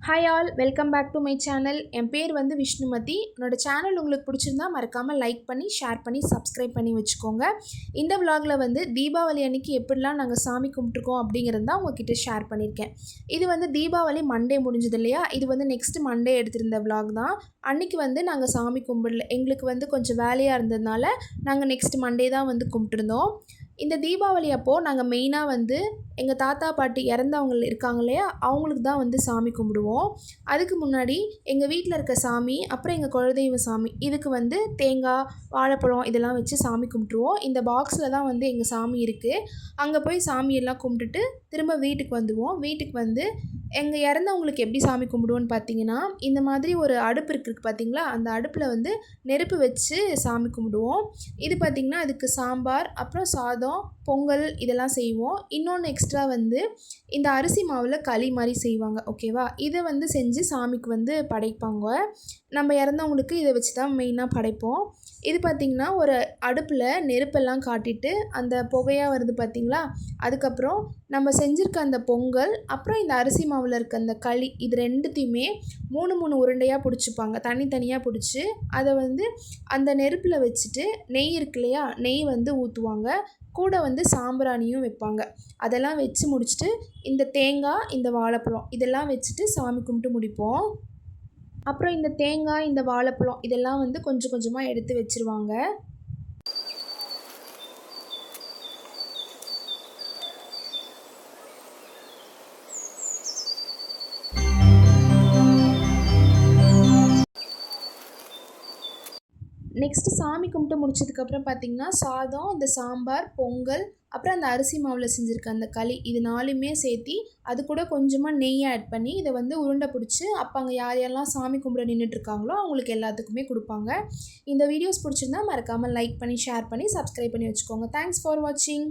Hi all, welcome back to my channel. என் பேர் வந்து விஷ்ணுமதி. என்னோட சேனல் உங்களுக்கு பிடிச்சிருந்தா மறக்காமல் லைக் பண்ணி, ஷேர் பண்ணி, சப்ஸ்கிரைப் பண்ணி வச்சுக்கோங்க. இந்த விலாகில் வந்து தீபாவளி அன்றைக்கி எப்படிலாம் நாங்கள் சாமி கும்பிட்ருக்கோம் அப்படிங்கிறது தான் உங்ககிட்ட ஷேர் பண்ணியிருக்கேன். இது வந்து தீபாவளி மண்டே முடிஞ்சது இல்லையா, இது வந்து நெக்ஸ்ட் மண்டே எடுத்திருந்த விலாக் தான். அன்றைக்கி வந்து நாங்கள் சாமி கும்பிடல, எங்களுக்கு வந்து கொஞ்சம் வேலையாக இருந்ததுனால நாங்கள் நெக்ஸ்ட் மண்டே தான் வந்து கும்பிட்டுருந்தோம். இந்த தீபாவளி அப்போது நாங்கள் மெயினாக வந்து எங்கள் தாத்தா பாட்டி இறந்தவங்க இருக்காங்க இல்லையா, அவங்களுக்கு தான் வந்து சாமி கும்பிடுவோம். அதுக்கு முன்னாடி எங்கள் வீட்டில் இருக்க சாமி, அப்புறம் எங்கள் குலதெய்வ சாமி, இதுக்கு வந்து தேங்காய், வாழைப்பழம் இதெல்லாம் வச்சு சாமி கும்பிட்ருவோம். இந்த பாக்ஸில் தான் வந்து எங்கள் சாமி இருக்குது. அங்கே போய் சாமியெல்லாம் கும்பிட்டுட்டு திரும்ப வீட்டுக்கு வந்துடுவோம். வீட்டுக்கு வந்து எங்கள் இறந்தவங்களுக்கு எப்படி சாமி கும்பிடுவோன்னு பார்த்தீங்கன்னா, இந்த மாதிரி ஒரு அடுப்பு இருக்குது பார்த்தீங்களா, அந்த அடுப்பில் வந்து நெருப்பு வச்சு சாமி கும்பிடுவோம். இது பார்த்திங்கன்னா அதுக்கு சாம்பார், அப்புறம் சாதம், பொங்கல் இதெல்லாம் செய்வோம். இன்னொன்று எக்ஸ்ட்ரா வந்து இந்த அரிசி மாவில் களி மாதிரி செய்வாங்க, ஓகேவா. இதை வந்து செஞ்சு சாமிக்கு வந்து படைப்பாங்க. நம்ம இறந்தவங்களுக்கு இதை வச்சு தான் மெயினாக படைப்போம். இது பார்த்திங்கன்னா ஒரு அடுப்பில் நெருப்பெல்லாம் காட்டிட்டு அந்த புகையாக வருது பார்த்திங்களா, அதுக்கப்புறம் நம்ம செஞ்சுருக்க அந்த பொங்கல், அப்புறம் இந்த அரிசி மாவில் இருக்க அந்த களி, இது ரெண்டுத்தையுமே 3 உருண்டையாக பிடிச்சிப்பாங்க. தனித்தனியாக பிடிச்சி அதை வந்து அந்த நெருப்பில் வச்சுட்டு நெய் இருக்கு இல்லையா, நெய் வந்து ஊற்றுவாங்க. கூட வந்து சாம்பிராணியும் வைப்பாங்க. அதெல்லாம் வச்சு முடிச்சுட்டு இந்த தேங்காய், இந்த வாழைப்பழம் இதெல்லாம் வச்சுட்டு சாமி கும்பிட்டு முடிப்போம். அப்புறம் இந்த தேங்காய், இந்த வாழைப்பழம் இதெல்லாம் வந்து கொஞ்சம் கொஞ்சமாக எடுத்து வச்சுருவாங்க. நெக்ஸ்ட்டு சாமி கும்பிட்டு முடிச்சதுக்கப்புறம் பார்த்திங்கன்னா சாதம், இந்த சாம்பார், பொங்கல், அப்புறம் அந்த அரிசி மாவில் செஞ்சுருக்க அந்த களி, இது 4மே சேர்த்தி அது கூட கொஞ்சமாக நெய் ஆட் பண்ணி இதை வந்து உருண்டை பிடிச்சி அப்போ அங்கே யார் யாரெல்லாம் சாமி கும்பிட நின்றுட்டுருக்காங்களோ அவங்களுக்கு எல்லாத்துக்குமே கொடுப்பாங்க. இந்த வீடியோஸ் பிடிச்சிருந்தா மறக்காமல் லைக் பண்ணி, ஷேர் பண்ணி, சப்ஸ்கிரைப் பண்ணி வச்சுக்கோங்க. தேங்க்ஸ் ஃபார் வாட்சிங்.